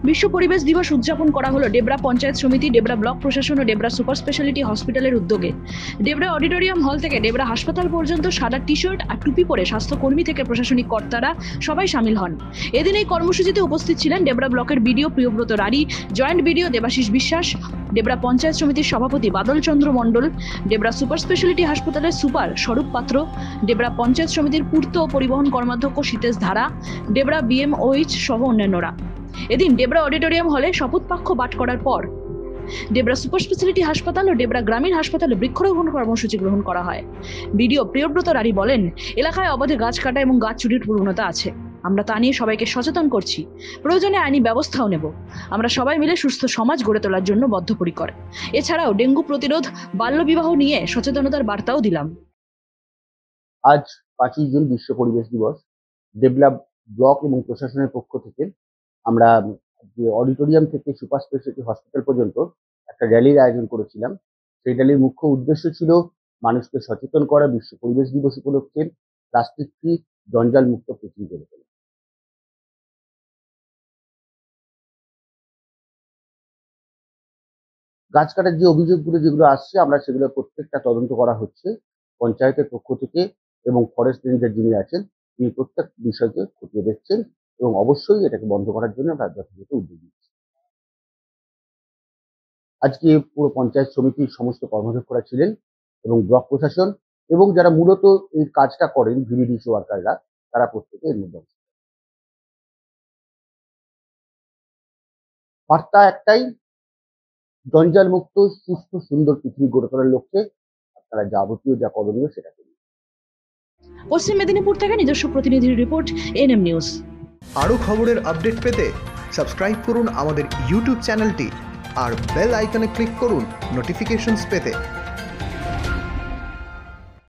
বিশ্ব পরিবেশ দিবস উদযাপন করা হলো ডেবরা পঞ্চায়েত সমিতি, ডেবরা ব্লক প্রশাসন ও ডেবরা সুপার স্পেশালিটি হসপিটালের উদ্যোগে। ডেবরা অডিটোরিয়াম হল থেকে ডেবরা হাসপাতাল পর্যন্ত সাদা টি শার্ট আর টুপি পরে স্বাস্থ্যকর্মী থেকে প্রশাসনিক কর্তারা সবাই সামিল হন। এদিন এই কর্মসূচিতে উপস্থিত ছিলেন ডেবরা ব্লকের BDO Priyabrata Rari, joint BDO Debashis Biswas, Debra panchayat সমিতির সভাপতি বাদল চন্দ্র মণ্ডল, ডেবরা সুপার স্পেশালিটি হাসপাতালের সুপার স্বরূপ পাত্র, ডেবরা পঞ্চায়েত সমিতির পূর্ত ও পরিবহন কর্মাধ্যক্ষ সীতেশ ধারা, ডেবরা বিএমওইচ সহ অন্যান্যরা। এদিন ডেবরা অডিটোরিয়াম হলে শপথ বাক্য পাঠ করার পর ডেবরা সুপার স্পেশালিটি হাসপাতাল ও ডেবরা গ্রামীণ হাসপাতালে বৃক্ষরোপণ কর্মসূচি গ্রহণ করা হয়। বিডিও প্রিয়ব্রত রাড়ি বলেন, এলাকায় অবাধে গাছ কাটা এবং গাছ চুরির প্রবণতা আছে। আমরা তা নিয়ে সবাইকে সচেতন করছি, প্রয়োজনে আইনি ব্যবস্থাও নেব। আমরা সবাই মিলে সুস্থ সমাজ গড়ে তোলার জন্য বদ্ধপরিকর। এছাড়াও ডেঙ্গু প্রতিরোধ, বাল্যবিবাহ নিয়ে সচেতনতার বার্তাও দিলাম। আজ 5ই জুন বিশ্ব পরিবেশ দিবস। ডেবরা ব্লক এবং প্রশাসনের পক্ষ থেকে আমরা যে অডিটোরিয়াম থেকে সুপার স্পেশালিটি হসপিটাল পর্যন্ত একটা র্যালির আয়োজন করেছিলাম। সেই র্যালির মুখ্য উদ্দেশ্য ছিল মানুষকে সচেতন করা, বিশ্ব পরিবেশ দিবস উপলক্ষে প্লাস্টিক ফ্রি, জঞ্জাল মুক্ত পৃথিবী গড়ে তোলা। গাছ কাটার যে অভিযোগগুলো যেগুলো আসছে, আমরা সেগুলো প্রত্যেকটা তদন্ত করা হচ্ছে পঞ্চায়েতের পক্ষ থেকে, এবং ফরেস্ট রেঞ্জার যিনি আছেন তিনি প্রত্যেক বিষয়কে খতিয়ে দেখছেন এবং অবশ্যই এটাকে বন্ধ করার জন্য আমরা যথাযথ উদ্যোগ নিচ্ছি। আজকে পুরো পঞ্চায়েত সমিতির সমস্ত কর্মাধ্যক্ষরা ছিলেন এবং ব্লক প্রশাসন এবং যারা মূলত এই কাজটা করেন ভিডিডিসি ওয়ার্কাররা, তারা প্রত্যেকে এর মধ্যে অংশ নেন। বার্তা একটাই, জঞ্জাল মুক্ত সুস্থ সুন্দর পৃথিবী গড়ে তোলার লক্ষ্যে আপনারা যাবতীয় যা করণীয় সেটা করুন। পশ্চিম মেদিনীপুর থেকে নিজস্ব প্রতিনিধির রিপোর্ট, এনএম নিউজ। আরও খবরের আপডেট পেতে সাবস্ক্রাইব করুন আমাদের ইউটিউব চ্যানেলটি আর বেল আইকনে ক্লিক করুন নোটিফিকেশনস পেতে।